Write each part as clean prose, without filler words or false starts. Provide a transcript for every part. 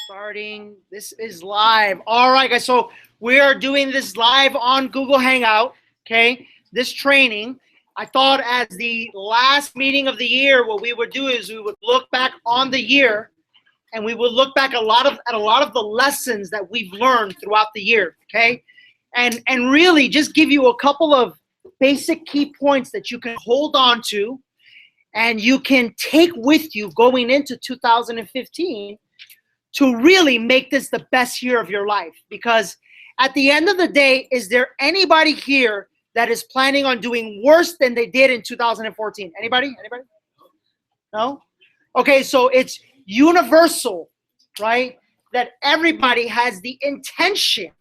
Starting. This is live. All right, guys. So we are doing this live on Google Hangout. Okay. This training. I thought as the last meeting of the year, what we would do is we would look back on the year, and we would look back at a lot of the lessons that we've learned throughout the year. Okay. And really just give you a couple of basic key points that you can hold on to, and you can take with you going into 2015. To really make this the best year of your life. Because at the end of the day, is there anybody here that is planning on doing worse than they did in 2014? Anybody? Anybody? No? Okay, so it's universal, right? That everybody has the intention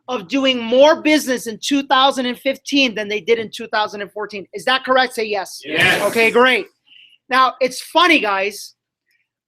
of doing more business in 2015 than they did in 2014. Is that correct? Say yes. Yes. Okay, great. Now, it's funny, guys.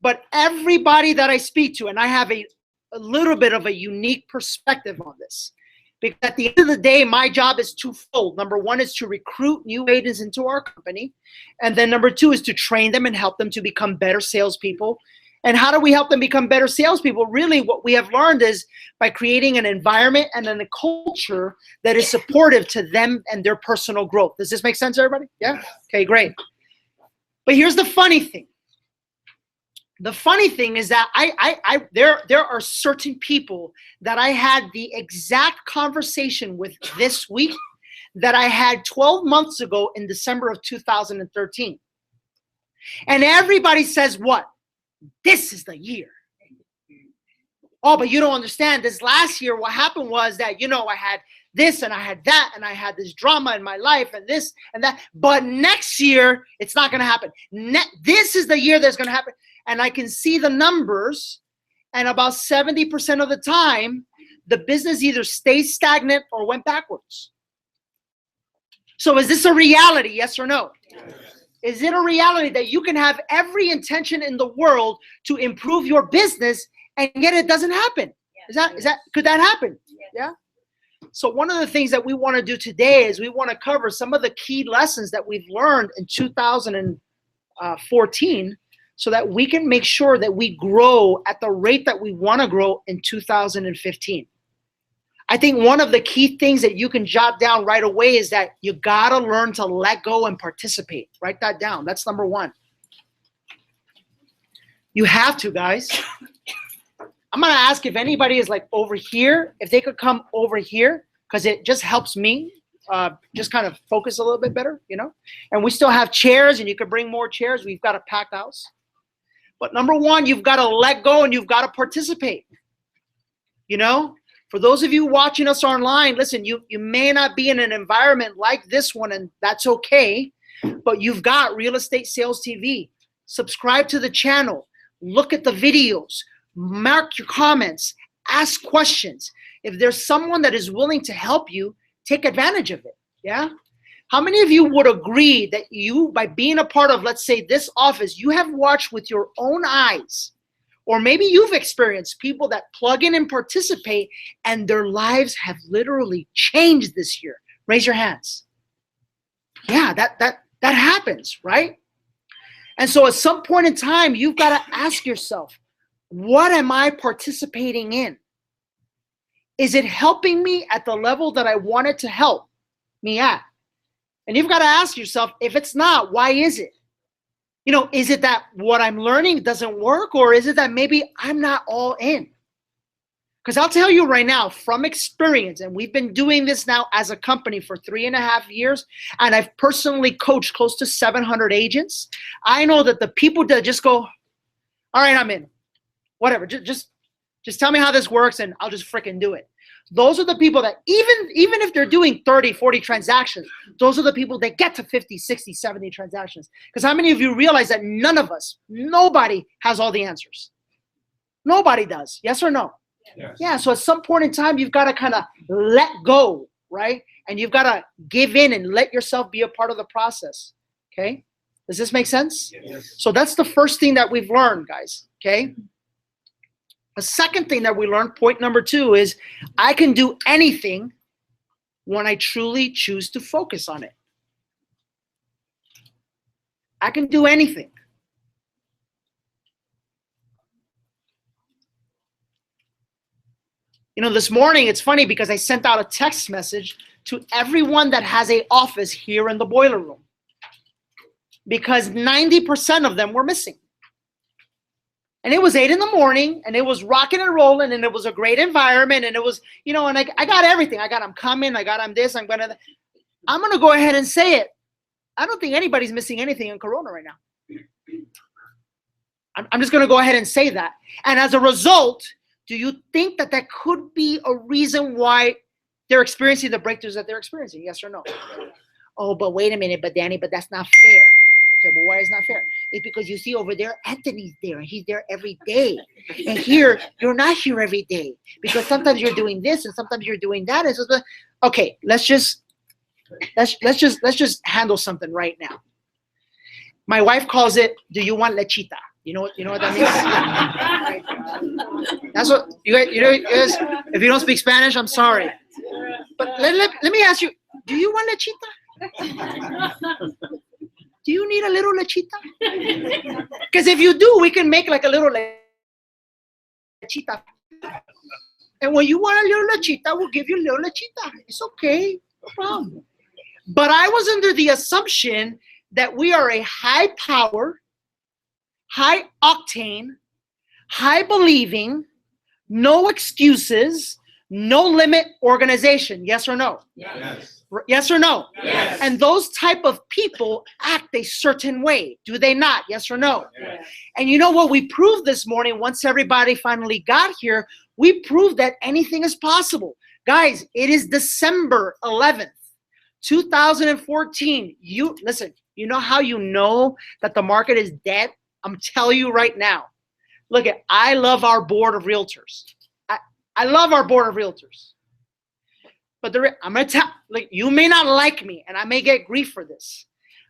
But everybody that I speak to, and I have a little bit of a unique perspective on this, because at the end of the day, my job is twofold. Number one is to recruit new agents into our company. And then number two is to train them and help them to become better salespeople. And how do we help them become better salespeople? Really, what we have learned is by creating an environment and then a culture that is supportive to them and their personal growth. Does this make sense, everybody? Yeah? Okay, great. But here's the funny thing. The funny thing is that there are certain people that I had the exact conversation with this week that I had 12 months ago in December of 2013. And everybody says what? This is the year. Oh, but you don't understand. This last year, what happened was that, you know, I had this and I had that and I had this drama in my life and this and that. But next year, it's not going to happen. This is the year that's going to happen. And I can see the numbers, and about 70% of the time, the business either stayed stagnant or went backwards. So is this a reality, yes or no? Yes. Is it a reality that you can have every intention in the world to improve your business, and yet it doesn't happen? Yes. Could that happen? Yes. Yeah? So one of the things that we want to do today is we want to cover some of the key lessons that we've learned in 2014, so that we can make sure that we grow at the rate that we want to grow in 2015. I think one of the key things that you can jot down right away is that you got to learn to let go and participate. Write that down. That's number one. You have to, guys. I'm going to ask if anybody is like over here, if they could come over here, because it just helps me just kind of focus a little bit better, you know? And we still have chairs, and you could bring more chairs. We've got a packed house. But number one, you've got to let go and you've got to participate. You know, for those of you watching us online, listen, you may not be in an environment like this one, and that's okay, but you've got Real Estate Sales TV. Subscribe to the channel. Look at the videos. Mark your comments. Ask questions. If there's someone that is willing to help you, take advantage of it. Yeah? How many of you would agree that you, by being a part of, let's say, this office, you have watched with your own eyes, or maybe you've experienced people that plug in and participate and their lives have literally changed this year? Raise your hands. Yeah, that happens, right? And so at some point in time, you've got to ask yourself, what am I participating in? Is it helping me at the level that I want it to help me at? And you've got to ask yourself, if it's not, why is it? You know, is it that what I'm learning doesn't work, or is it that maybe I'm not all in? Because I'll tell you right now, from experience, and we've been doing this now as a company for 3.5 years, and I've personally coached close to 700 agents. I know that the people that just go, all right, I'm in. Whatever, just tell me how this works and I'll just freaking do it. Those are the people that even if they're doing 30, 40 transactions, those are the people that get to 50, 60, 70 transactions. Because how many of you realize that nobody has all the answers? Nobody does. Yes or no? Yes. Yeah, so at some point in time, you've got to kind of let go, right? And you've got to give in and let yourself be a part of the process, okay? Does this make sense? Yes. So that's the first thing that we've learned, guys, okay? The second thing that we learned, point number 2, is I can do anything when I truly choose to focus on it. I can do anything. You know, this morning, it's funny because I sent out a text message to everyone that has an office here in the boiler room, because 90% of them were missing. And it was 8 in the morning, and it was rocking and rolling, and it was a great environment, and it was, you know, and I got everything. I'm coming, I'm this, I'm going to go ahead and say it. I don't think anybody's missing anything in Corona right now. I'm just going to go ahead and say that. And as a result, do you think that that could be a reason why they're experiencing the breakthroughs that they're experiencing? Yes or no? Oh, but wait a minute, but Danny, but that's not fair. Okay, but why is not fair? It's because you see over there, Anthony's there, and he's there every day. And here, you're not here every day, because sometimes you're doing this and sometimes you're doing that. And so, okay, let's just handle something right now. My wife calls it, do you want lechita? You know what that means? That's what you guys, if you don't speak Spanish, I'm sorry. But let me ask you, do you want lechita? Do you need a little lechita? Because if you do, we can make like a little lechita. And when you want a little lechita, we'll give you a little lechita. It's okay, no problem. But I was under the assumption that we are a high power, high octane, high believing, no excuses, no limit organization. Yes or no? Yes. Yes or no? Yes. And those type of people act a certain way, do they not? Yes or no? Yes. And you know what we proved this morning, once everybody finally got here, we proved that anything is possible. Guys, it is December 11th, 2014. Listen, you know how you know that the market is dead? I'm telling you right now. Look, I love our board of realtors. I love our board of realtors. But I'm going to tell, like, you may not like me, and I may get grief for this,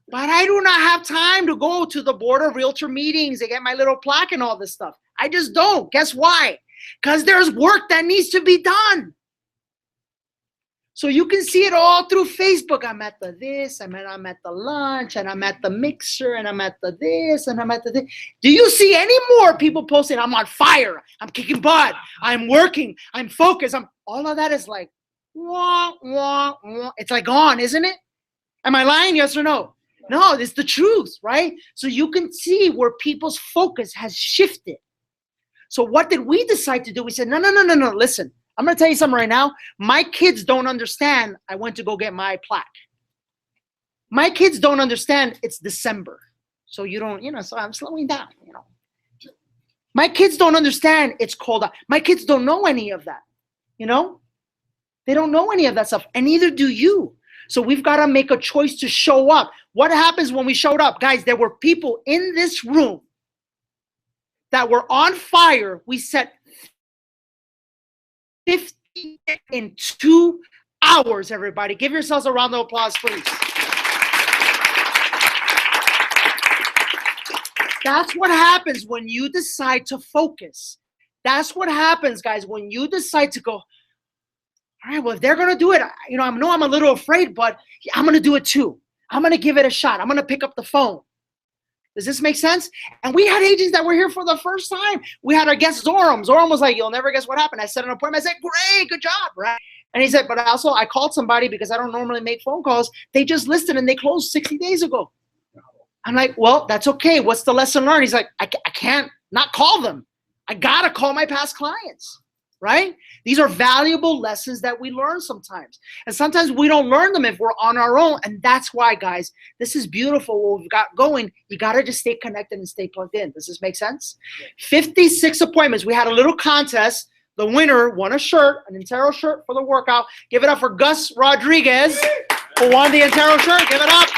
but I do not have time to go to the board of realtor meetings and get my little plaque and all this stuff. I just don't. Guess why? Because there's work that needs to be done. So you can see it all through Facebook. I'm at the this, I'm at the lunch, and I'm at the mixer, and I'm at the this, and I'm at the this. Do you see any more people posting, I'm on fire, I'm kicking butt, I'm working, I'm focused. All of that is like, wah, wah, wah. It's like gone, isn't it? Am I lying? Yes or no? No, it's the truth, right? So you can see where people's focus has shifted. So what did we decide to do? We said, no, listen. I'm going to tell you something right now. My kids don't understand I went to go get my plaque. My kids don't understand it's December. So you don't, so I'm slowing down, My kids don't understand it's cold out. My kids don't know any of that, They don't know any of that stuff, and neither do you. So we've got to make a choice to show up. What happens when we showed up? Guys, there were people in this room that were on fire. We set 50 in 2 hours, everybody. Give yourselves a round of applause, please. That's what happens when you decide to focus. That's what happens, guys, when you decide to go, all right, well, if they're going to do it, I know I'm a little afraid, but I'm going to do it too. I'm going to give it a shot. I'm going to pick up the phone. Does this make sense? And we had agents that were here for the first time. We had our guest Zoram. Zoram was like, you'll never guess what happened. I set an appointment. I said, great, good job, right? And he said, but also I called somebody because I don't normally make phone calls. They just listed and they closed 60 days ago. I'm like, well, that's okay. What's the lesson learned? He's like, I can't not call them. I got to call my past clients, right? These are valuable lessons that we learn sometimes. And sometimes we don't learn them if we're on our own. And that's why, guys, this is beautiful what we've got going. You got to just stay connected and stay plugged in. Does this make sense? 56 appointments. We had a little contest. The winner won a shirt, an Intero shirt for the workout. Give it up for Gus Rodriguez, who won the Intero shirt. Give it up.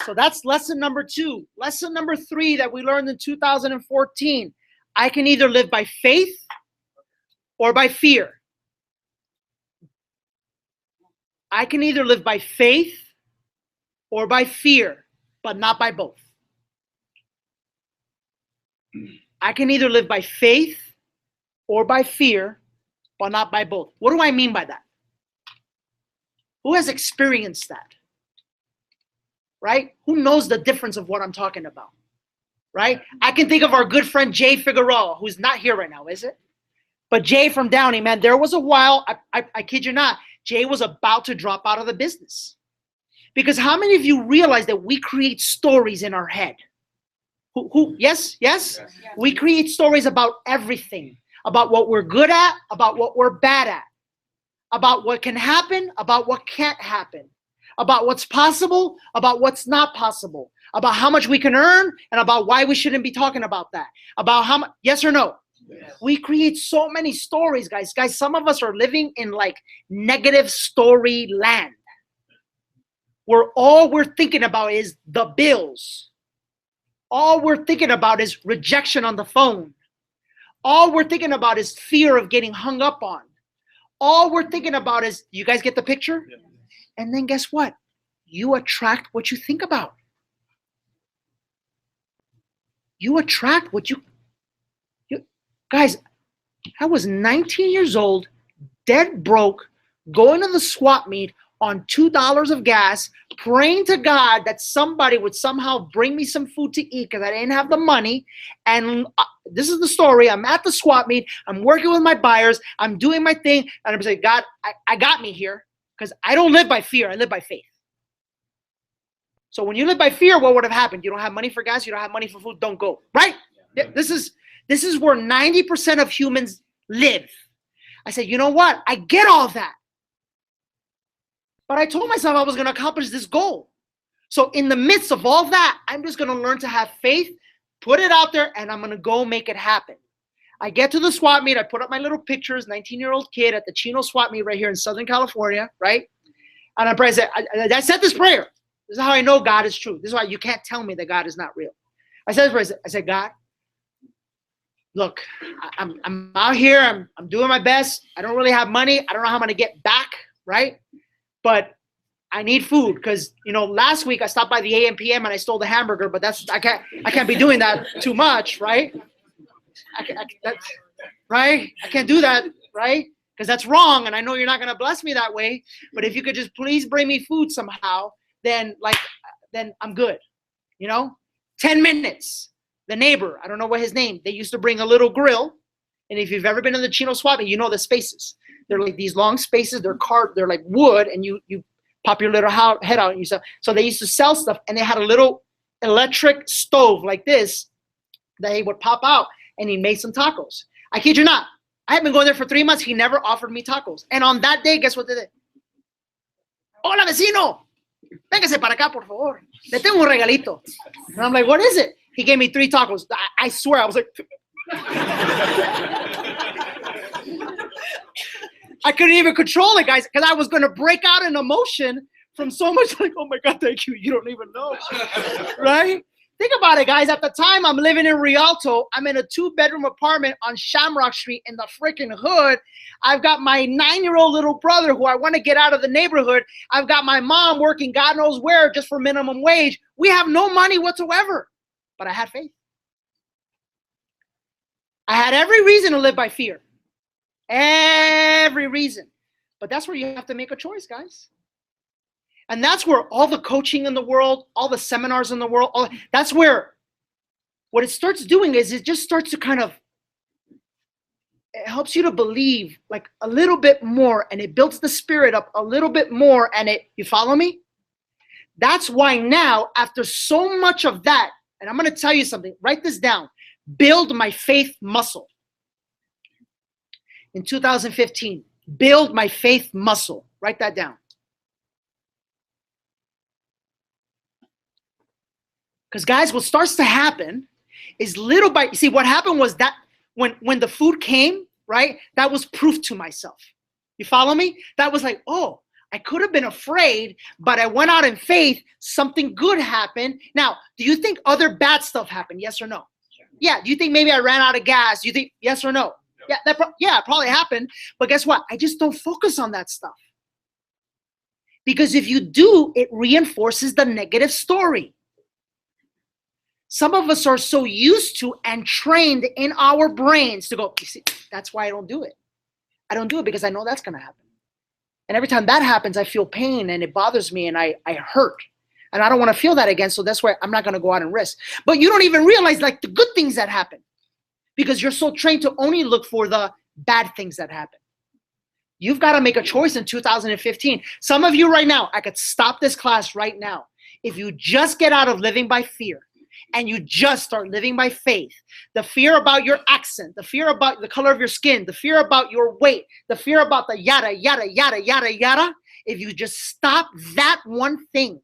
So that's lesson number 2. Lesson number 3 that we learned in 2014. I can either live by faith or by fear. I can either live by faith or by fear, but not by both. I can either live by faith or by fear, but not by both. What do I mean by that? Who has experienced that? Right? Who knows the difference of what I'm talking about? right? I can think of our good friend Jay Figueroa, who's not here right now, is it? But Jay from Downey, man, there was a while, I kid you not, Jay was about to drop out of the business. Because how many of you realize that we create stories in our head? Yes? We create stories about everything, about what we're good at, about what we're bad at, about what can happen, about what can't happen, about what's possible, about what's not possible, about how much we can earn, and about why we shouldn't be talking about that, about how much, yes or no? Yes. We create so many stories, guys. Guys, some of us are living in like negative story land, where all we're thinking about is the bills. All we're thinking about is rejection on the phone. All we're thinking about is fear of getting hung up on. All we're thinking about is, you guys get the picture? Yeah. And then guess what? You attract what you think about. You attract what you guys, I was 19 years old, dead broke, going to the swap meet on $2 of gas, praying to God that somebody would somehow bring me some food to eat because I didn't have the money. And this is the story. I'm at the swap meet. I'm working with my buyers. I'm doing my thing. And I'm saying, God, I got me here because I don't live by fear. I live by faith. So when you live by fear, what would have happened? You don't have money for gas. You don't have money for food. Don't go. Right? Yeah. This is where 90% of humans live. I said, you know what? I get all that. But I told myself I was going to accomplish this goal. So in the midst of all that, I'm just going to learn to have faith, put it out there, and I'm going to go make it happen. I get to the swap meet. I put up my little pictures, 19-year-old kid at the Chino swap meet right here in Southern California, right? And I pray, I said this prayer. This is how I know God is true. This is why you can't tell me that God is not real. I said this prayer. I said, God, look, I'm out here. I'm doing my best. I don't really have money. I don't know how I'm going to get back, right? But I need food because, you know, last week I stopped by the AM/PM and I stole the hamburger, but I can't be doing that too much, right? Right? I can't do that, right? Because that's wrong, and I know you're not going to bless me that way. But if you could just please bring me food somehow, then I'm good, you know? 10 minutes. The neighbor, I don't know what his name, they used to bring a little grill. And if you've ever been in the Chino swap meet, you know the spaces. They're like these long spaces. They're like wood, and you pop your little head out and you sell. So they used to sell stuff, and they had a little electric stove like this that he would pop out, and he made some tacos. I kid you not. I had been going there for 3 months. He never offered me tacos. And on that day, guess what they did? Hola, vecino. Véngase para acá, por favor. Le tengo un regalito. And I'm like, what is it? He gave me 3 tacos. I swear, I was like, I couldn't even control it, guys, because I was going to break out in emotion from so much like, oh my God, thank you. You don't even know, right? Think about it, guys. At the time, I'm living in Rialto. I'm in a 2-bedroom apartment on Shamrock Street in the freaking hood. I've got my 9-year-old little brother who I want to get out of the neighborhood. I've got my mom working God knows where just for minimum wage. We have no money whatsoever, but I had faith. I had every reason to live by fear. Every reason. But that's where you have to make a choice, guys. And that's where all the coaching in the world, all the seminars in the world, that's where what it starts doing is it just starts to kind of, it helps you to believe like a little bit more, and it builds the spirit up a little bit more, and you follow me? That's why now, after so much of that, and I'm going to tell you something, write this down, build my faith muscle. In 2015, build my faith muscle. Write that down. Because guys, what starts to happen is little by, you see, what happened was that when the food came, right, that was proof to myself. You follow me? That was like, oh, I could have been afraid, but I went out in faith. Something good happened. Now, do you think other bad stuff happened? Yes or no? Sure. Yeah. Do you think maybe I ran out of gas? Do you think yes or no? Yeah, it probably happened. But guess what? I just don't focus on that stuff. Because if you do, it reinforces the negative story. Some of us are so used to and trained in our brains to go, you see, that's why I don't do it. I don't do it because I know that's going to happen. And every time that happens, I feel pain and it bothers me and I hurt. And I don't want to feel that again. So that's why I'm not going to go out and risk. But you don't even realize like the good things that happen because you're so trained to only look for the bad things that happen. You've got to make a choice in 2015. Some of you right now, I could stop this class right now. If you just get out of living by fear and you just start living by faith, the fear about your accent, the fear about the color of your skin, the fear about your weight, the fear about the yada, yada, yada, yada, yada, if you just stop that one thing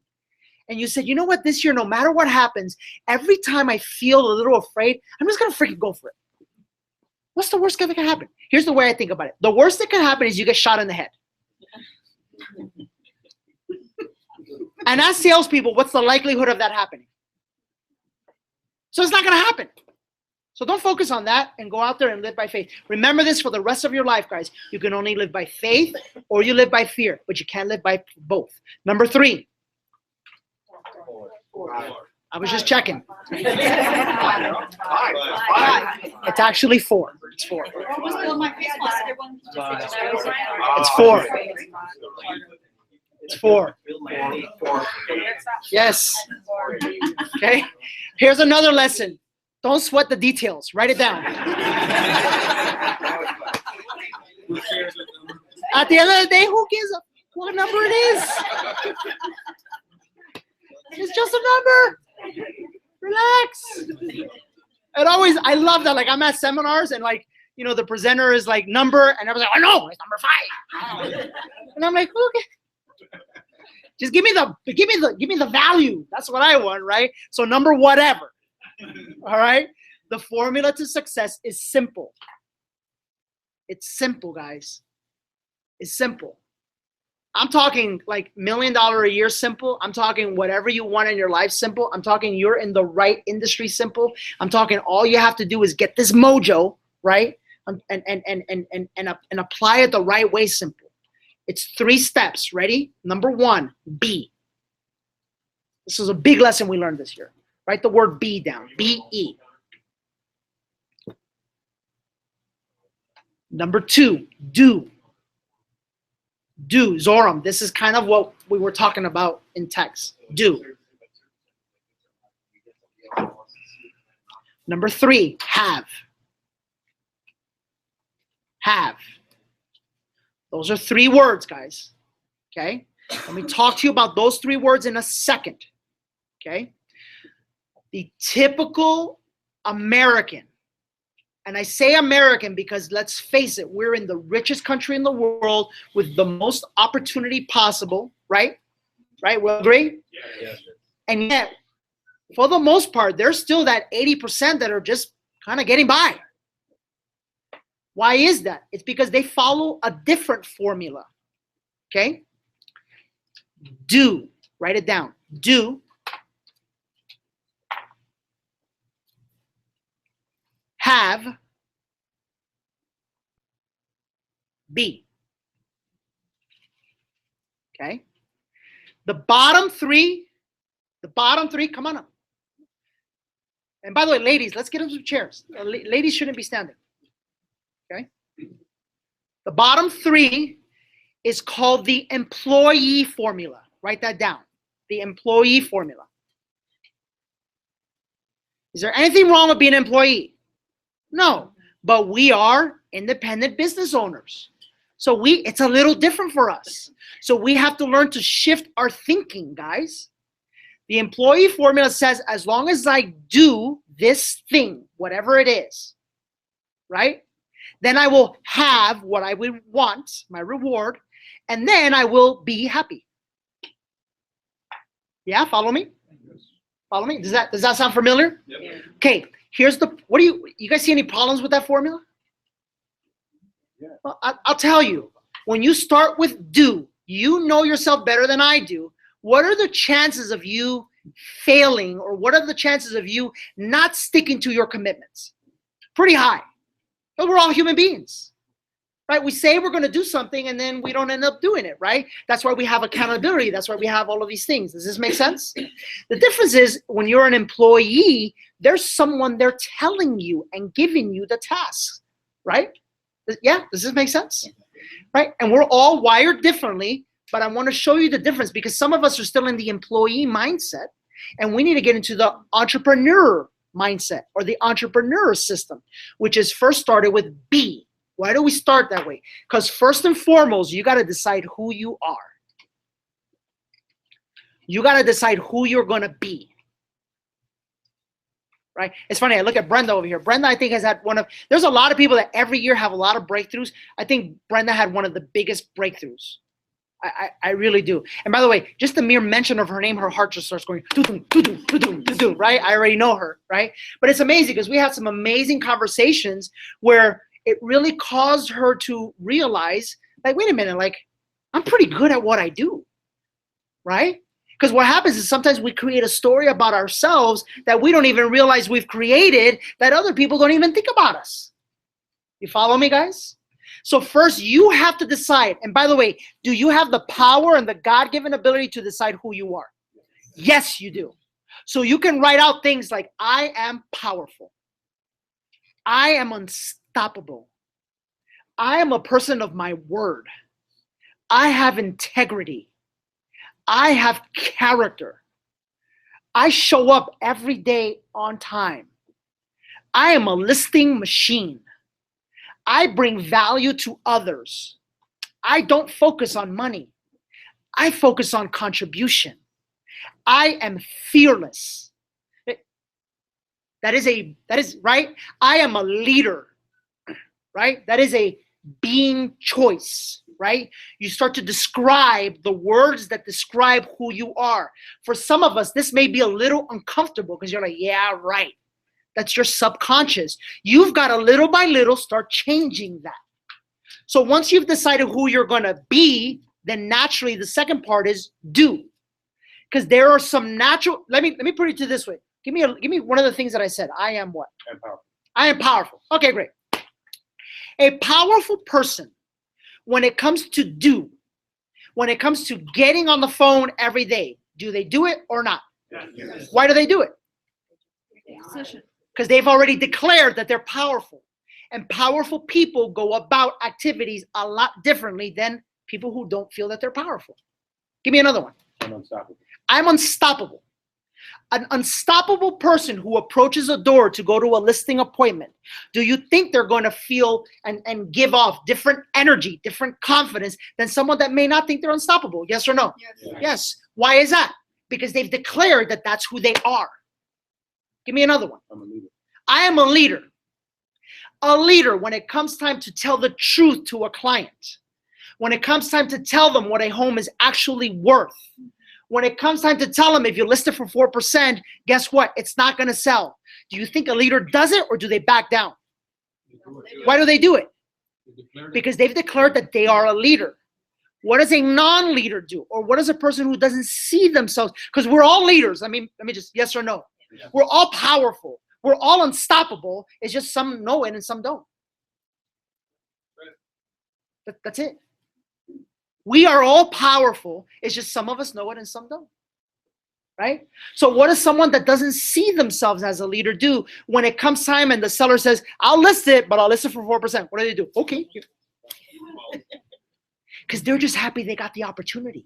and you said, you know what, this year, no matter what happens, every time I feel a little afraid, I'm just going to freaking go for it. What's the worst that can happen? Here's the way I think about it. The worst that can happen is you get shot in the head. And as salespeople, what's the likelihood of that happening? So it's not going to happen. So don't focus on that and go out there and live by faith. Remember this for the rest of your life, guys. You can only live by faith or you live by fear, but you can't live by both. Number 3. I was just checking. It's actually 4. It's 4. It's 4. It's 4. Yes. Okay. Here's another lesson. Don't sweat the details. Write it down. At the end of the day, who gives a what number it is? It's just a number. Relax. And always, I love that. Like I'm at seminars and like, you know, the presenter is like number, and everyone's like, oh no, it's number 5. And I'm like, okay. Just give me the value. That's what I want, right? So number whatever. All right. The formula to success is simple. It's simple, guys. It's simple. I'm talking like $1 million a year simple. I'm talking whatever you want in your life simple. I'm talking you're in the right industry simple. I'm talking all you have to do is get this mojo, right? And apply it the right way simple. It's 3 steps. Ready? Number 1, be. This is a big lesson we learned this year. Write the word be down. B-E. Number 2, do. Do. Zoram, this is kind of what we were talking about in text. Do. Number 3, have. Have. Those are 3 words, guys. Okay? Let me talk to you about those 3 words in a second. Okay? The typical American, and I say American because let's face it, we're in the richest country in the world with the most opportunity possible, right? Right? We'll agree? Yeah. And yet, for the most part, there's still that 80% that are just kind of getting by. Why is that? It's because they follow a different formula. Okay? Do. Write it down. Do. Have. Be. Okay? The bottom three, come on up. And by the way, ladies, let's get them some chairs. Ladies shouldn't be standing. Okay? The bottom 3 is called the employee formula. Write that down. The employee formula. Is there anything wrong with being an employee? No, but we are independent business owners. So it's a little different for us. So we have to learn to shift our thinking, guys. The employee formula says, as long as I do this thing, whatever it is, right? Then I will have what I would want, my reward, and then I will be happy. Yeah, follow me? Follow me? Does that sound familiar? Yeah. Okay, here's you guys see any problems with that formula? Yeah. Well, I'll tell you, when you start with do, you know yourself better than I do. What are the chances of you failing, or what are the chances of you not sticking to your commitments? Pretty high. But we're all human beings, right? We say we're going to do something and then we don't end up doing it, right? That's why we have accountability. That's why we have all of these things. Does this make sense? The difference is when you're an employee, there's someone there telling you and giving you the task, right? Yeah, does this make sense? Right? And we're all wired differently but I want to show you the difference because some of us are still in the employee mindset and we need to get into the entrepreneur mindset or the entrepreneur system, which is first started with B. Why do we start that way? Because first and foremost, you got to decide who you are. You got to decide who you're going to be. Right? It's funny, I look at Brenda over here. Brenda, I think, has had there's a lot of people that every year have a lot of breakthroughs. I think Brenda had one of the biggest breakthroughs. I really do. And by the way, just the mere mention of her name, her heart just starts going, right? I already know her, right? But it's amazing because we have some amazing conversations where it really caused her to realize, like, wait a minute, like, I'm pretty good at what I do, right? Because what happens is sometimes we create a story about ourselves that we don't even realize we've created, that other people don't even think about us. You follow me, guys? So first, you have to decide. And by the way, do you have the power and the God-given ability to decide who you are? Yes, you do. So you can write out things like, I am powerful. I am unstoppable. I am a person of my word. I have integrity. I have character. I show up every day on time. I am a listing machine. I bring value to others. I don't focus on money. I focus on contribution. I am fearless. That is right. I am a leader, right? That is a being choice, right? You start to describe the words that describe who you are. For some of us, this may be a little uncomfortable because you're like, yeah, right. That's your subconscious. You've got to little by little start changing that. So once you've decided who you're going to be, then naturally the second part is do. Because there are some natural, let me put it to this way. Give me one of the things that I said. I am what? I'm powerful. I am powerful. Okay, great. A powerful person, when it comes to do, when it comes to getting on the phone every day, do they do it or not? Yes. Why do they do it? Because they've already declared that they're powerful. And powerful people go about activities a lot differently than people who don't feel that they're powerful. Give me another one. I'm unstoppable. I'm unstoppable. An unstoppable person who approaches a door to go to a listing appointment, do you think they're going to feel and give off different energy, different confidence than someone that may not think they're unstoppable? Yes or no? Yes. Yes. Why is that? Because they've declared that that's who they are. Give me another one. I'm a leader. I am a leader. A leader when it comes time to tell the truth to a client. When it comes time to tell them what a home is actually worth. When it comes time to tell them if you list it for 4%, guess what? It's not going to sell. Do you think a leader does it or do they back down? Why do they do it? Because they've declared that they are a leader. What does a non-leader do? Or what does a person who doesn't see themselves? Because we're all leaders. I mean, let me just, yes or no? Yeah. We're all powerful. We're all unstoppable. It's just some know it and some don't. That's it. We are all powerful. It's just some of us know it and some don't. Right? So what does someone that doesn't see themselves as a leader do when it comes time and the seller says, I'll list it, but I'll list it for 4%? What do they do? Okay. Because they're just happy they got the opportunity.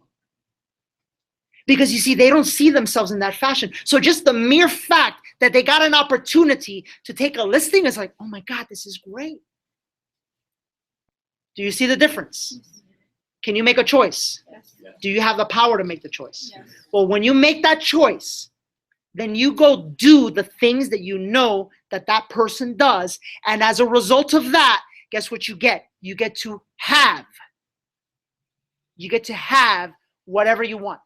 Because you see, they don't see themselves in that fashion. So just the mere fact that they got an opportunity to take a listing is like, oh my God, this is great. Do you see the difference? Can you make a choice? Yes. Do you have the power to make the choice? Yes. Well, when you make that choice, then you go do the things that you know that that person does. And as a result of that, guess what you get? You get to have. You get to have whatever you want.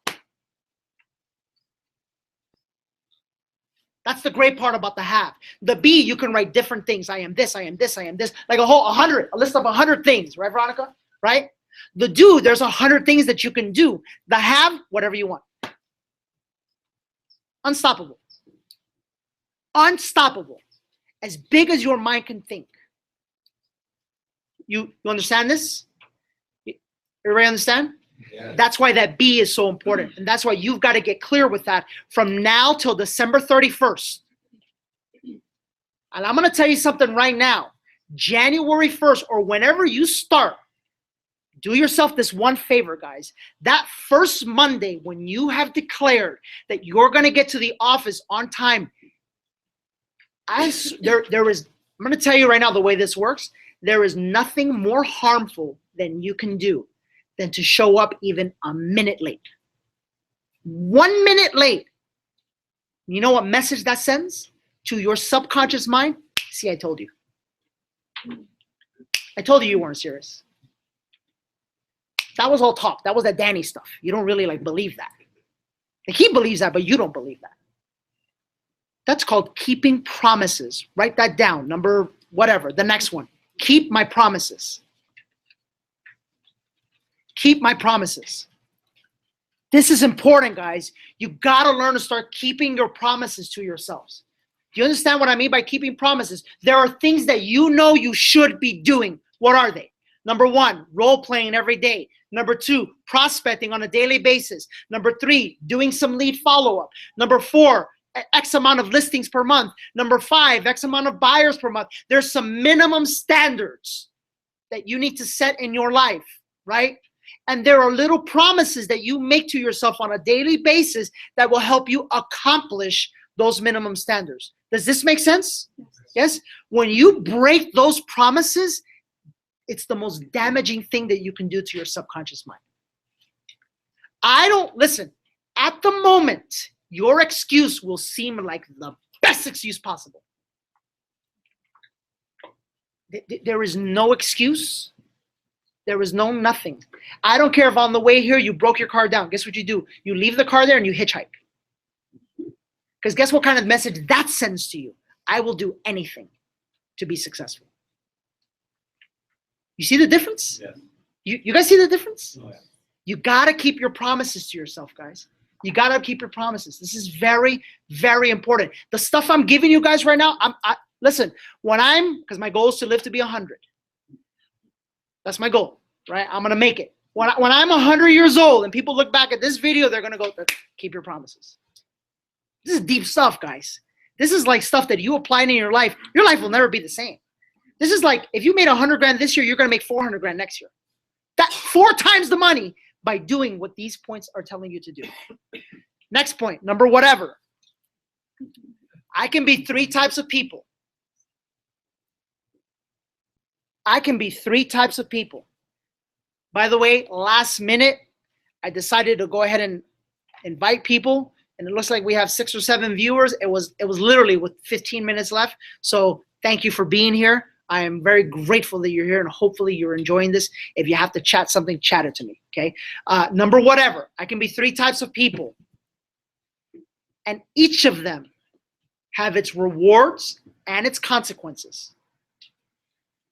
That's the great part about the have. The be, you can write different things. I am this, I am this, I am this. Like a list of 100 things, right, Veronica? Right? The do, there's 100 things that you can do. The have, whatever you want. Unstoppable. Unstoppable. As big as your mind can think. You understand this? Everybody understand? Yeah. That's why that B is so important. And that's why you've got to get clear with that from now till December 31st. And I'm going to tell you something right now. January 1st or whenever you start, Do yourself this one favor, guys. That first Monday when you have declared that you're going to get to the office on time, I'm going to tell you right now the way this works. There is nothing more harmful than you can do than to show up even a minute late. 1 minute late. You know what message that sends to your subconscious mind? See, I told you. I told you weren't serious. That was all talk. That was that Danny stuff. You don't really believe that. Like, he believes that, but you don't believe that. That's called keeping promises. Write that down. Number whatever. The next one. Keep my promises. Keep my promises. This is important, guys. You got to learn to start keeping your promises to yourselves. Do you understand what I mean by keeping promises? There are things that you know you should be doing. What are they? Number 1, role playing every day. Number 2, prospecting on a daily basis. Number 3, doing some lead follow-up. Number 4, X amount of listings per month. Number 5, X amount of buyers per month. There's some minimum standards that you need to set in your life, right? And there are little promises that you make to yourself on a daily basis that will help you accomplish those minimum standards. Does this make sense? Yes? When you break those promises, it's the most damaging thing that you can do to your subconscious mind. Listen, at the moment, your excuse will seem like the best excuse possible. There is no excuse. There is no nothing. I don't care if on the way here you broke your car down. Guess what you do? You leave the car there and you hitchhike. Because guess what kind of message that sends to you? I will do anything to be successful. You see the difference? Yes. You guys see the difference? Oh, yeah. You got to keep your promises to yourself, guys. You got to keep your promises. This is very, very important. The stuff I'm giving you guys right now, listen, because my goal is to live to be 100. That's my goal, right? I'm going to make it. When I'm 100 years old and people look back at this video, they're going to go, keep your promises. This is deep stuff, guys. This is like stuff that you apply in your life. Your life will never be the same. This is like, if you made 100 grand this year, you're going to make 400 grand next year. That's 4 times the money by doing what these points are telling you to do. Next point, number whatever. I can be 3 types of people. I can be 3 types of people. By the way, last minute, I decided to go ahead and invite people, and it looks like we have 6 or 7 viewers. It was literally with 15 minutes left. So thank you for being here. I am very grateful that you're here, and hopefully you're enjoying this. If you have to chat something, chat it to me, okay? Number whatever. I can be 3 types of people, and each of them have its rewards and its consequences.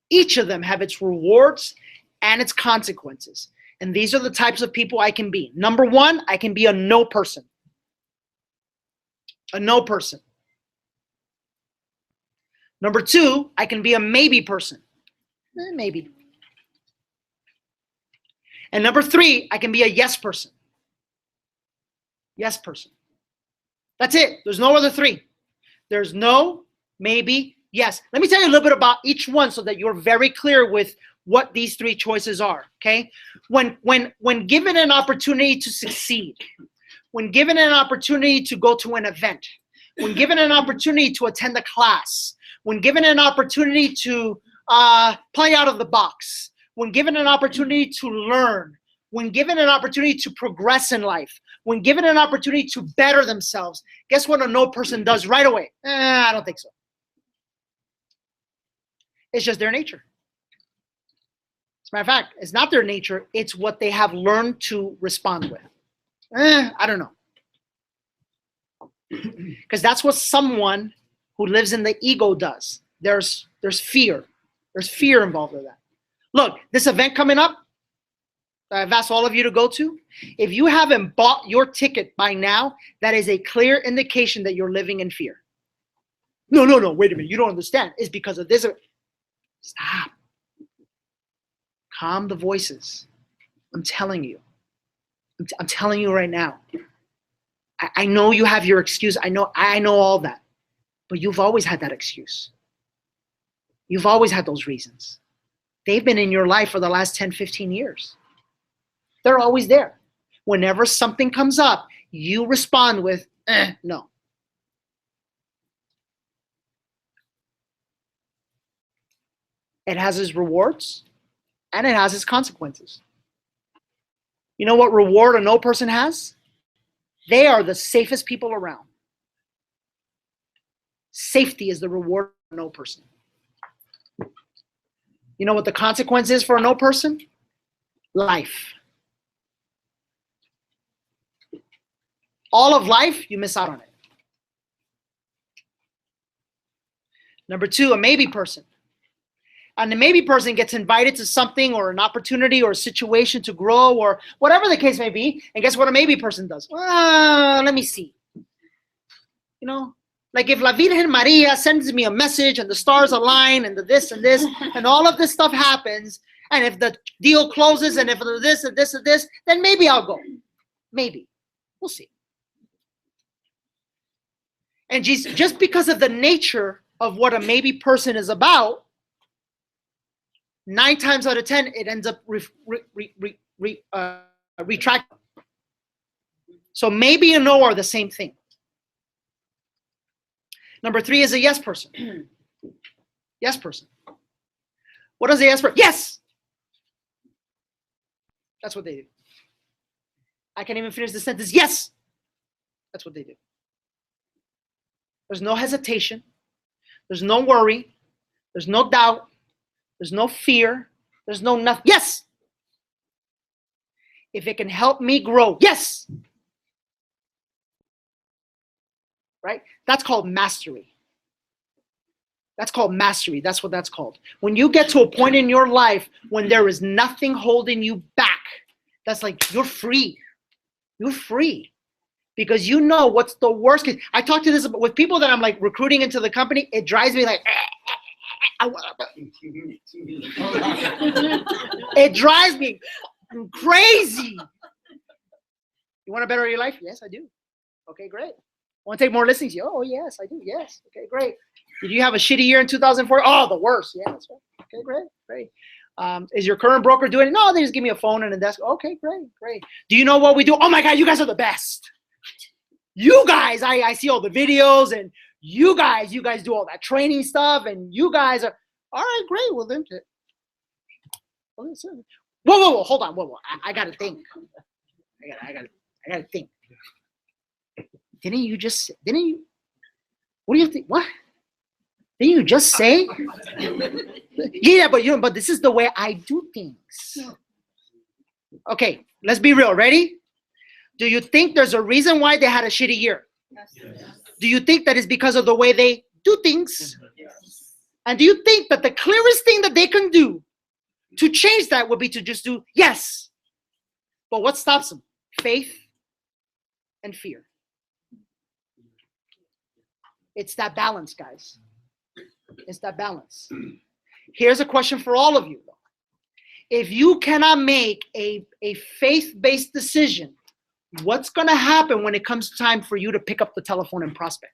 Each of them have its rewards and its consequences. And these are the types of people I can be. Number 1, I can be a no person. A no person. Number 2, I can be a maybe person. Maybe. And number 3, I can be a yes person. Yes person. That's it. There's no other 3. There's no, maybe, yes. Let me tell you a little bit about each one so that you're very clear with what these 3 choices are, okay? When given an opportunity to succeed, when given an opportunity to go to an event, when given an opportunity to attend a class, when given an opportunity to play out of the box, when given an opportunity to learn, when given an opportunity to progress in life, when given an opportunity to better themselves, guess what a no person does right away? I don't think so. It's just their nature. As a matter of fact, it's not their nature. It's what they have learned to respond with. I don't know. Because that's what someone who lives in the ego does. There's fear. There's fear involved with that. Look, this event coming up, I've asked all of you to go to. If you haven't bought your ticket by now, that is a clear indication that you're living in fear. No, wait a minute. You don't understand. It's because of this. Stop. Calm the voices. I'm telling you. I'm telling you right now. I know you have your excuse. I know all that. But you've always had that excuse. You've always had those reasons. They've been in your life for the last 10, 15 years. They're always there. Whenever something comes up, you respond with, no. It has its rewards and it has its consequences. You know what reward a no person has? They are the safest people around. Safety is the reward for a no person. You know what the consequence is for a no person? Life. All of life, you miss out on it. Number two, a maybe person. And the maybe person gets invited to something or an opportunity or a situation to grow or whatever the case may be. And guess what a maybe person does? Let me see. You know, like if La Virgen Maria sends me a message and the stars align and the this and this and all of this stuff happens, and if the deal closes and if the this and this and this, then maybe I'll go. Maybe. We'll see. And just because of the nature of what a maybe person is about, 9 times out of 10, it ends up retracting. So maybe and no are the same thing. Number 3 is a yes person. Yes person. What does a yes person? Yes! That's what they do. I can't even finish the sentence. Yes! That's what they do. There's no hesitation. There's no worry. There's no doubt. There's no fear. There's no nothing. Yes! If it can help me grow, yes! Right? That's called mastery. That's called mastery. That's what that's called. When you get to a point in your life when there is nothing holding you back, that's like you're free. You're free. Because you know what's the worst case. I talk to this with people that I'm like recruiting into the company. It drives me like, it drives me crazy. You want to better your life? Yes, I do. Okay, great. Want to take more listings? Oh, yes, I do. Yes. Okay, great. Did you have a shitty year in 2004? Oh, the worst. Yeah, that's right. Okay, great, great. Is your current broker doing it? No, they just give me a phone and a desk. Okay, great, great. Do you know what we do? Oh my God, you guys are the best. You guys, I see all the videos and you guys do all that training stuff and you guys are, all right, great. Well, then, whoa, hold on, whoa. I got to think. I got to think. Didn't you, what do you think? What? Didn't you just say? Yeah, but this is the way I do things. Okay, let's be real. Ready? Do you think there's a reason why they had a shitty year? Yes. Do you think that is because of the way they do things? Yes. And do you think that the clearest thing that they can do to change that would be to just do yes? But what stops them? Faith and fear. It's that balance, guys. It's that balance. Here's a question for all of you, though. If you cannot make a faith-based decision, what's going to happen when it comes time for you to pick up the telephone and prospect?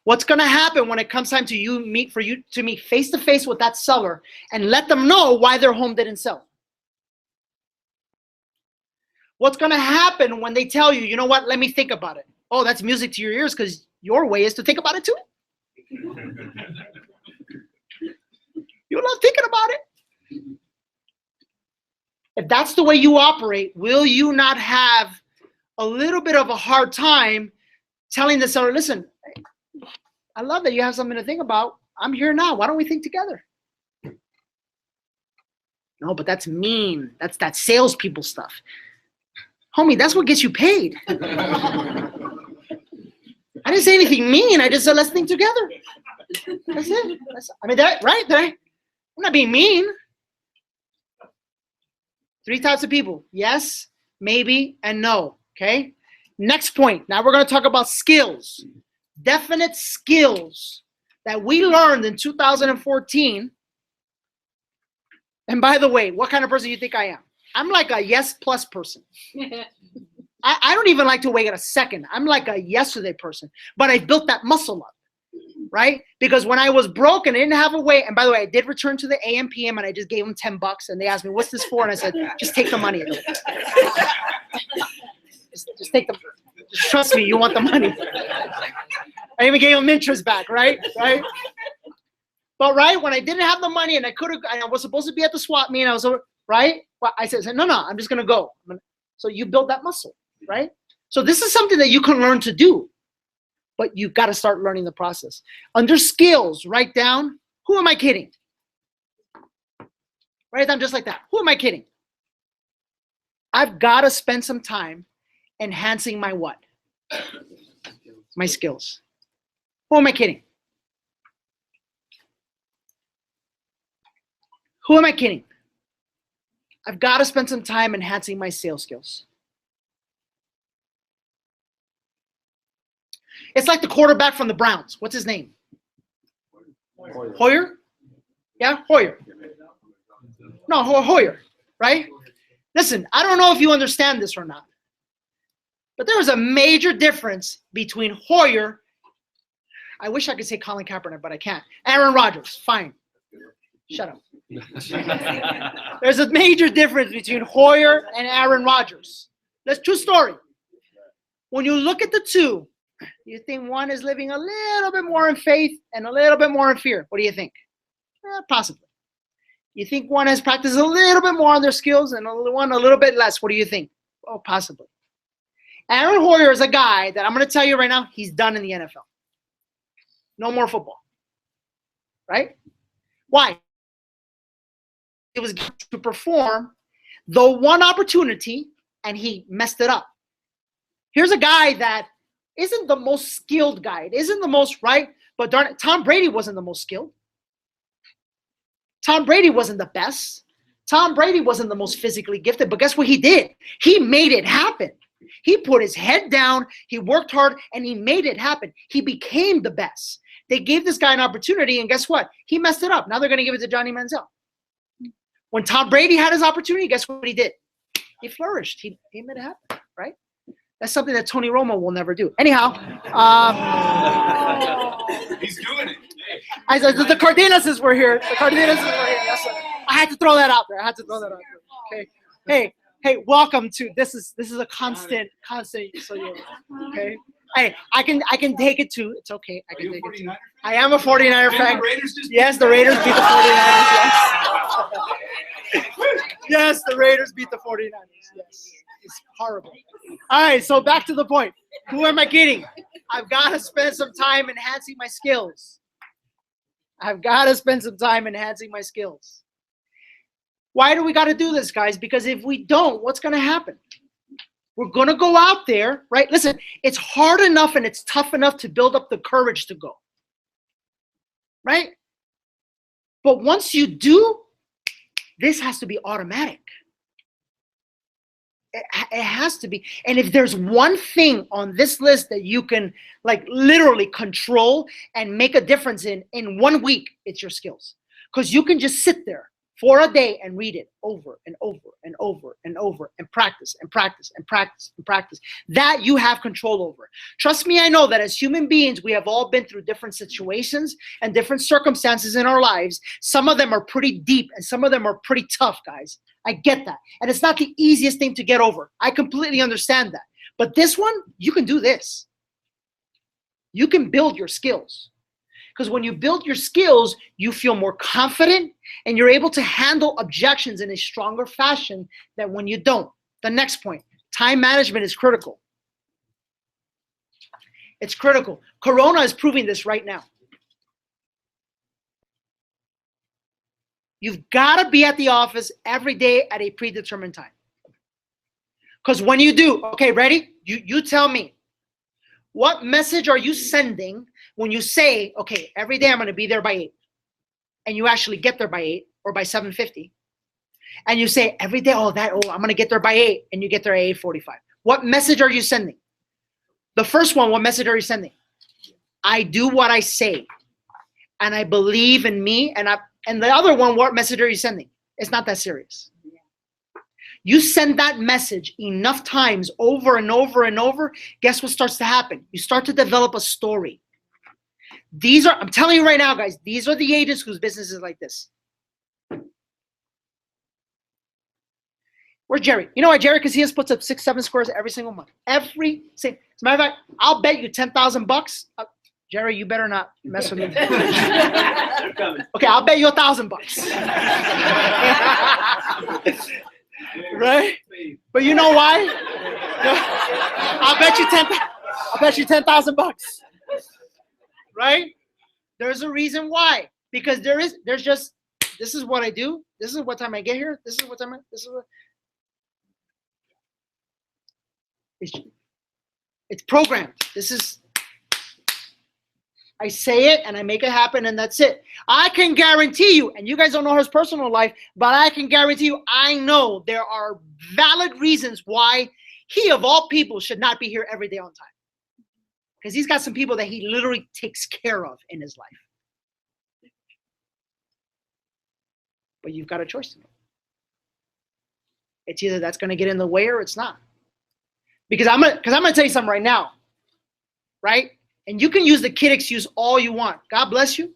What's going to happen when it comes time to meet face-to-face with that seller and let them know why their home didn't sell? What's going to happen when they tell you, you know what, let me think about it? Oh, that's music to your ears because your way is to think about it too. You love thinking about it. If that's the way you operate, will you not have a little bit of a hard time telling the seller, listen, I love that you have something to think about. I'm here now. Why don't we think together? No, but that's mean. That's that salespeople stuff. Homie, that's what gets you paid. I didn't say anything mean. I just said, let's think together. That's it. Right? I'm not being mean. 3 types of people. Yes, maybe, and no. Okay? Next point. Now we're going to talk about skills. Definite skills that we learned in 2014. And by the way, what kind of person do you think I am? I'm like a yes plus person. I don't even like to wait a second. I'm like a yesterday person. But I built that muscle up. right? Because when I was broke and I didn't have a way, and by the way, I did return to the AM PM and I just gave them $10 and they asked me, what's this for? And I said, just take the money. Just take the, just trust me, you want the money. I even gave them interest back, right? Right? But right, when I didn't have the money and I was supposed to be at the swap meet, I was right? Well, I said, no, I'm just gonna go. So you build that muscle, right? So this is something that you can learn to do, but you've got to start learning the process. Under skills, write down, who am I kidding? Write it down just like that. Who am I kidding? I've got to spend some time enhancing my what? My skills. Who am I kidding? Who am I kidding? I've got to spend some time enhancing my sales skills. It's like the quarterback from the Browns. What's his name? Hoyer? Yeah, Hoyer. No, Hoyer, right? Listen, I don't know if you understand this or not, but there was a major difference between Hoyer, I wish I could say Colin Kaepernick, but I can't. Aaron Rodgers, fine. Shut up. There's a major difference between Hoyer and Aaron Rodgers. That's true story. When you look at the two, you think one is living a little bit more in faith and a little bit more in fear. What do you think? Possibly. You think one has practiced a little bit more on their skills and one a little bit less. What do you think? Oh, possibly. Aaron Hoyer is a guy that I'm going to tell you right now, he's done in the NFL. No more football. Right? Why? It was to perform the one opportunity and he messed it up. Here's a guy that isn't the most skilled guy. It isn't the most right, but darn it, Tom Brady wasn't the most skilled. Tom Brady wasn't the best. Tom Brady wasn't the most physically gifted, but guess what he did? He made it happen. He put his head down, he worked hard, and he made it happen. He became the best. They gave this guy an opportunity, and guess what? He messed it up. Now they're going to give it to Johnny Manziel. When Tom Brady had his opportunity, guess what he did? He flourished. He made it happen, right? That's something that Tony Romo will never do. Anyhow, he's doing it. The Cardenases were here. The Cardenases were here. Yes, sir. I had to throw that out there. Okay. Hey, welcome to this is a constant. So you okay. Hey, I can take it too. It's okay. I can take it too. I am a 49er fan. Yes, the Raiders beat the 49ers. Yes, the Raiders beat the 49ers. Yes. It's horrible. All right, so back to the point. Who am I kidding? I've got to spend some time enhancing my skills. Why do we got to do this, guys? Because if we don't, what's going to happen? We're going to go out there, right? Listen, it's hard enough and it's tough enough to build up the courage to go, right? But once you do, this has to be automatic. It has to be. And if there's one thing on this list that you can like literally control and make a difference in 1 week, it's your skills. Because you can just sit there for a day and read it over and over and over and over and practice and practice and practice and practice. That you have control over. Trust me, I know that as human beings, we have all been through different situations and different circumstances in our lives. Some of them are pretty deep and some of them are pretty tough, guys. I get that. And it's not the easiest thing to get over. I completely understand that. But this one, you can do this. You can build your skills. Because when you build your skills, you feel more confident and you're able to handle objections in a stronger fashion than when you don't. The next point, time management is critical. It's critical. Corona is proving this right now. You've got to be at the office every day at a predetermined time. Because when you do, okay, ready? You tell me. What message are you sending when you say, okay, every day I'm going to be there by 8, and you actually get there by 8 or by 7:50, and you say every day, I'm going to get there by 8, and you get there at 8:45. What message are you sending? The first one, what message are you sending? I do what I say, and I believe in me, and the other one, what message are you sending? It's not that serious. You send that message enough times over and over and over, guess what starts to happen? You start to develop a story. I'm telling you right now, guys, these are the agents whose business is like this. Where's Jerry? You know why Jerry Casillas puts up 6, 7 squares every single month? Every single. As a matter of fact, I'll bet you $10,000. Jerry, you better not mess with me. Okay, I'll bet you $1,000. Right? But you know why? I'll bet you $10,000. Right? There's a reason why. Because there's just, this is what I do. This is what time I get here. This is what time this is what. It's programmed. I say it and I make it happen and that's it. I can guarantee you, and you guys don't know his personal life, but I can guarantee you, I know there are valid reasons why he, of all people, should not be here every day on time. Because he's got some people that he literally takes care of in his life. But you've got a choice to make. It's either that's going to get in the way or it's not. Because I'm gonna tell you something right now, right? And you can use the kid excuse all you want. God bless you.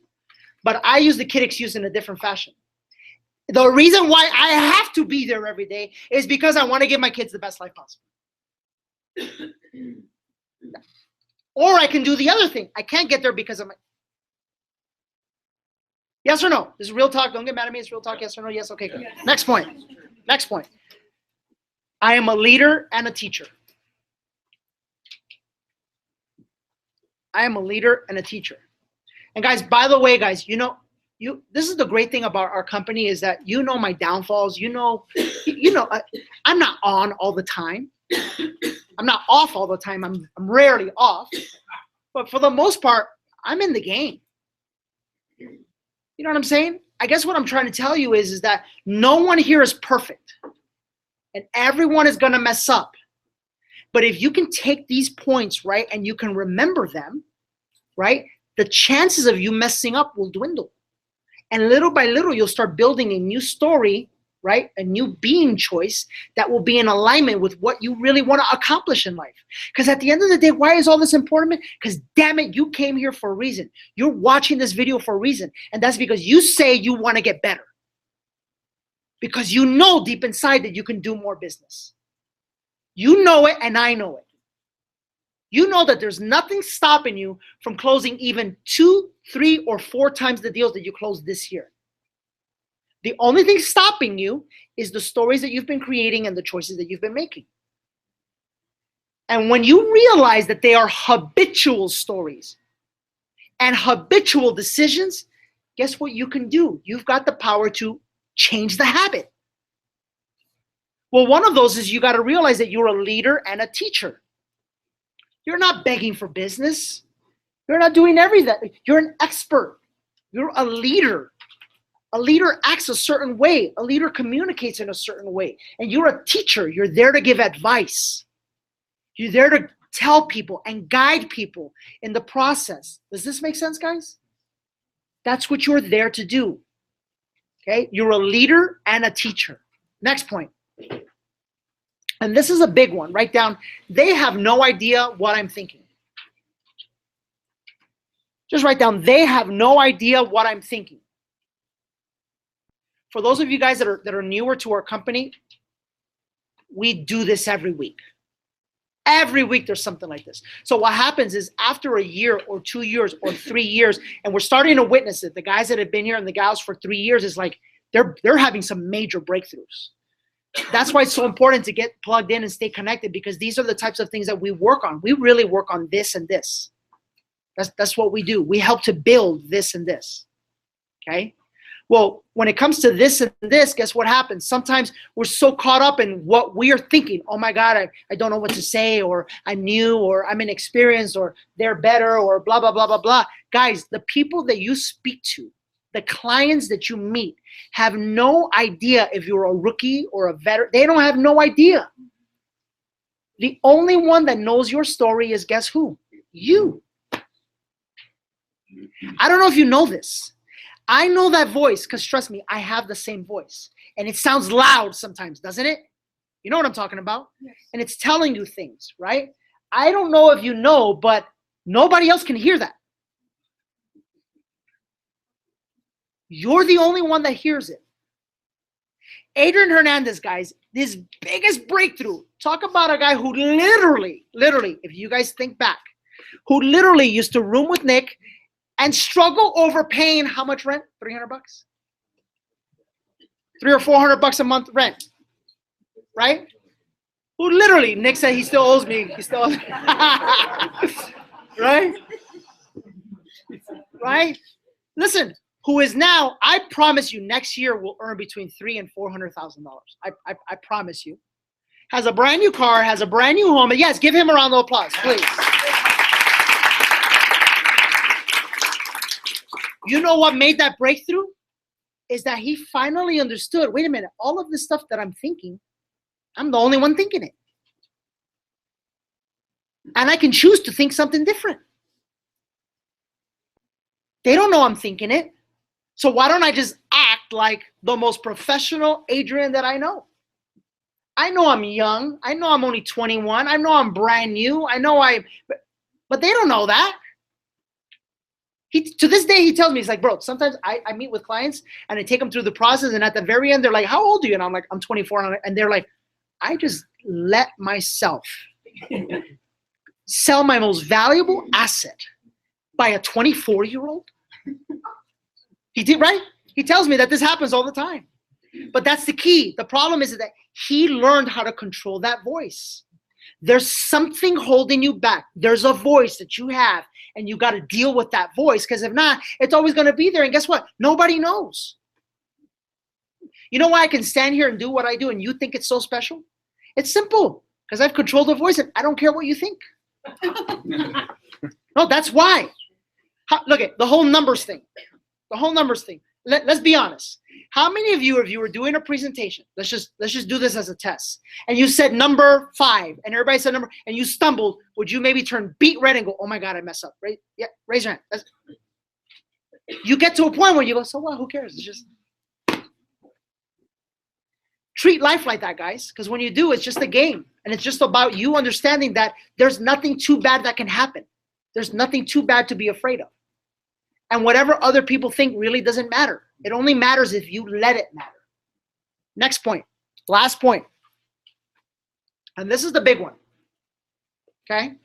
But I use the kid excuse in a different fashion. The reason why I have to be there every day is because I want to give my kids the best life possible. Or I can do the other thing. I can't get there because of my. Yes or no? This is real talk. Don't get mad at me. It's real talk. Yes or no? Yes. Okay, good. Yes. Next point. Next point. I am a leader and a teacher. I am a leader and a teacher. And guys, by the way, guys, this is the great thing about our company is that you know my downfalls. I'm not on all the time. I'm not off all the time. I'm rarely off. But for the most part, I'm in the game. You know what I'm saying? I guess what I'm trying to tell you is that no one here is perfect. And everyone is going to mess up. But if you can take these points, right, and you can remember them, right, the chances of you messing up will dwindle. And little by little, you'll start building a new story, right, a new being choice that will be in alignment with what you really want to accomplish in life. Because at the end of the day, why is all this important? Because damn it, you came here for a reason. You're watching this video for a reason. And that's because you say you want to get better. Because you know deep inside that you can do more business. You know it and I know it. You know that there's nothing stopping you from closing even 2, 3, or 4 times the deals that you closed this year. The only thing stopping you is the stories that you've been creating and the choices that you've been making. And when you realize that they are habitual stories and habitual decisions, guess what you can do? You've got the power to change the habit. Well, one of those is you got to realize that you're a leader and a teacher. You're not begging for business. You're not doing everything. You're an expert. You're a leader. A leader acts a certain way. A leader communicates in a certain way. And you're a teacher. You're there to give advice. You're there to tell people and guide people in the process. Does this make sense, guys? That's what you're there to do. Okay? You're a leader and a teacher. Next point. And this is a big one. Write down, they have no idea what I'm thinking. Just write down, they have no idea what I'm thinking. For those of you guys that are newer to our company, we do this every week. Every week there's something like this. So what happens is after a year or 2 years or 3 years, and we're starting to witness it, the guys that have been here and the gals for 3 years is like, they're having some major breakthroughs. That's why it's so important to get plugged in and stay connected, because these are the types of things that we work on. We really work on this and this. That's what we do. We help to build this and this. Okay? Well, when it comes to this and this, guess what happens? Sometimes we're so caught up in what we are thinking. Oh my God, I don't know what to say, or I'm new, or I'm inexperienced, or they're better, or blah, blah, blah, blah, blah. Guys, the people that you speak to, the clients that you meet, have no idea if you're a rookie or a veteran. They don't have no idea. The only one that knows your story is, guess who? You. I don't know if you know this. I know that voice because, trust me, I have the same voice. And it sounds loud sometimes, doesn't it? You know what I'm talking about? Yes. And it's telling you things, right? I don't know if you know, but nobody else can hear that. You're the only one that hears it. Adrian Hernandez, guys, this biggest breakthrough. Talk about a guy who literally, if you guys think back, who literally used to room with Nick and struggle over paying how much rent? $300? $300 or $400 a month rent, right? Who literally, Nick said he still owes me. He still owes me. Right? Right? Listen, who is now, I promise you, next year will earn between $300,000 and $400,000. I promise you. Has a brand new car, has a brand new home. And yes, give him a round of applause, please. You know what made that breakthrough? Is that he finally understood, wait a minute, all of this stuff that I'm thinking, I'm the only one thinking it. And I can choose to think something different. They don't know I'm thinking it. So why don't I just act like the most professional Adrian that I know? I know I'm young. I know I'm only 21. I know I'm brand new. I know but they don't know that. To this day, he tells me, he's like, bro, sometimes I meet with clients and I take them through the process. And at the very end, they're like, how old are you? And I'm like, I'm 24. And they're like, I just let myself sell my most valuable asset by a 24-year-old. He did, right? He tells me that this happens all the time. But that's the key. The problem is that he learned how to control that voice. There's something holding you back. There's a voice that you have, and you got to deal with that voice, because if not, it's always going to be there. And guess what? Nobody knows. You know why I can stand here and do what I do and you think it's so special? It's simple, because I've controlled the voice and I don't care what you think. No, that's why. Look at the whole numbers thing. The whole numbers thing. Let's be honest. How many of you, if you were doing a presentation, let's just do this as a test, and you said number 5, and everybody said number, and you stumbled, would you maybe turn beet red and go, oh my God, I messed up, right? Yeah, raise your hand. You get to a point where you go, so what, who cares? It's just, treat life like that, guys, because when you do, it's just a game, and it's just about you understanding that there's nothing too bad that can happen. There's nothing too bad to be afraid of. And whatever other people think really doesn't matter. It only matters if you let it matter. Next point, last point. And this is the big one, okay?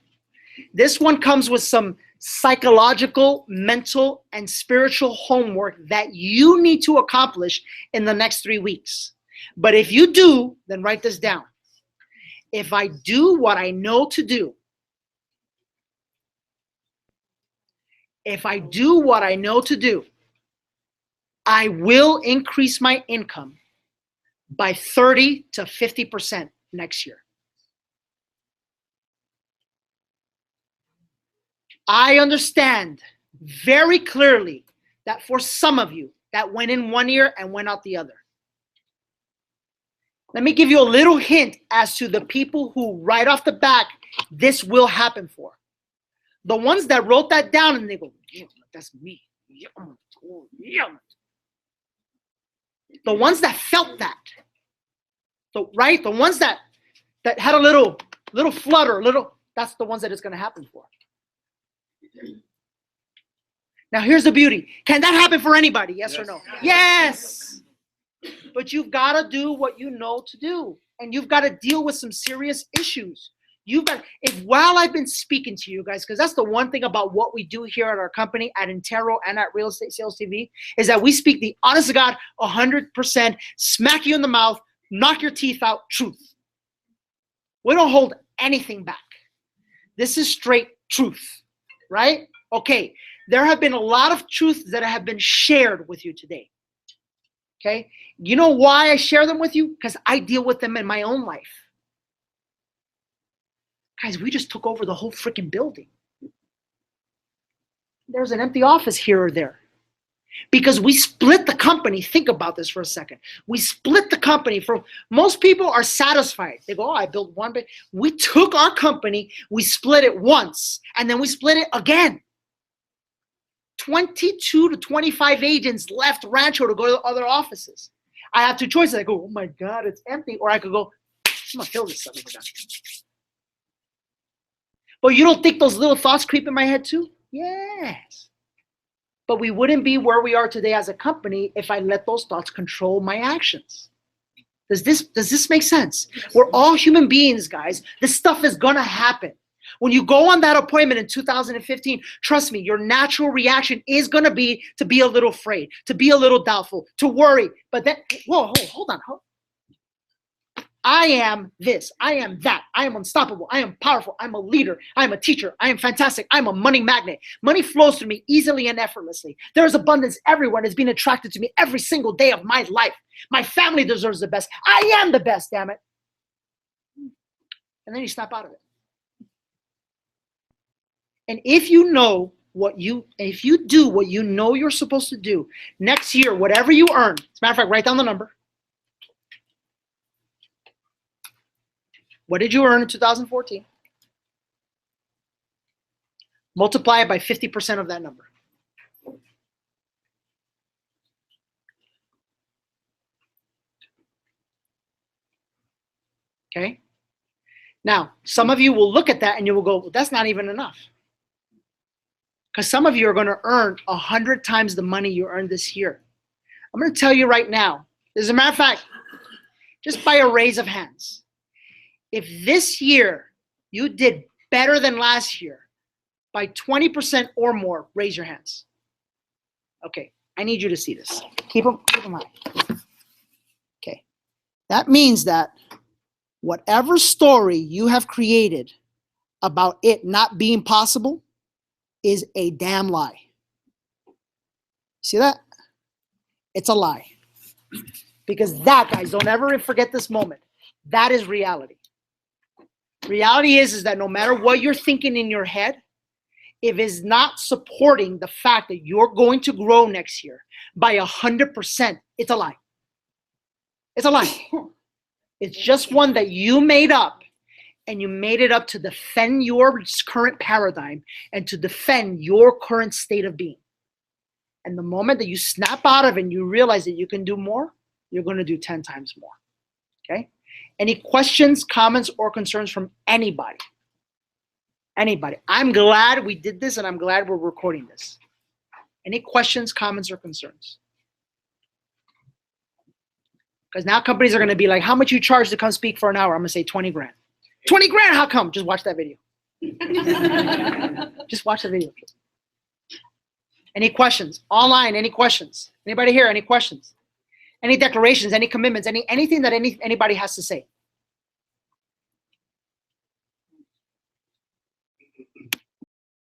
This one comes with some psychological, mental, and spiritual homework that you need to accomplish in the next 3 weeks. But if you do, then write this down. If I do what I know to do, if I do what I know to do, I will increase my income by 30 to 50% next year. I understand very clearly that for some of you, that went in one ear and went out the other. Let me give you a little hint as to the people who right off the bat, this will happen for. The ones that wrote that down and they go, yeah, that's me. Yeah, yeah. The ones that felt that, right? The ones that had a little flutter, that's the ones that it's going to happen for. Now here's the beauty. Can that happen for anybody? Yes or no? Yes. But you've got to do what you know to do, and you've got to deal with some serious issues. While I've been speaking to you guys, because that's the one thing about what we do here at our company, at Intero and at Real Estate Sales TV, is that we speak the honest to God, 100%, smack you in the mouth, knock your teeth out, truth. We don't hold anything back. This is straight truth, right? Okay, there have been a lot of truths that have been shared with you today, okay? You know why I share them with you? Because I deal with them in my own life. Guys, we just took over the whole freaking building. There's an empty office here or there. Because we split the company. Think about this for a second. We split the company. Most people are satisfied. They go, oh, I built one bit. We took our company, we split it once, and then we split it again. 22 to 25 agents left Rancho to go to other offices. I have two choices. I go, oh my God, it's empty. Or I could go, I'm going to fill this stuff. But you don't think those little thoughts creep in my head too? Yes. But we wouldn't be where we are today as a company if I let those thoughts control my actions. Does this make sense? We're all human beings, guys. This stuff is gonna happen. When you go on that appointment in 2015, trust me, your natural reaction is gonna be to be a little afraid, to be a little doubtful, to worry. But then, whoa, hold on. I am this, I am that, I am unstoppable, I am powerful, I'm a leader, I am a teacher, I am fantastic, I'm a money magnet. Money flows through me easily and effortlessly. There is abundance everywhere and it's being attracted to me every single day of my life. My family deserves the best. I am the best, damn it. And then you snap out of it. And if you do what you know you're supposed to do, next year, whatever you earn, as a matter of fact, write down the number. What did you earn in 2014? Multiply it by 50% of that number. Okay? Now, some of you will look at that and you will go, well, that's not even enough. Because some of you are going to earn 100 times the money you earned this year. I'm going to tell you right now, as a matter of fact, just by a raise of hands, if this year you did better than last year by 20% or more, raise your hands. Okay, I need you to see this. Keep them high. Okay, that means that whatever story you have created about it not being possible is a damn lie. See that? It's a lie. Because that, guys, don't ever forget this moment. That is reality. Reality is that no matter what you're thinking in your head, if it's not supporting the fact that you're going to grow next year by 100%, it's a lie. It's a lie. It's just one that you made up, and you made it up to defend your current paradigm and to defend your current state of being. And the moment that you snap out of it and you realize that you can do more, you're going to do 10 times more. Okay? Any questions, comments, or concerns from anybody? Anybody? I'm glad we did this, and I'm glad we're recording this. Any questions, comments, or concerns? Because now companies are going to be like, how much you charge to come speak for an hour? I'm going to say 20 grand. 20 grand, how come? Just watch that video. Just watch the video. Any questions? Online, any questions? Anybody here, any questions? Any declarations, any commitments, anything that anybody has to say?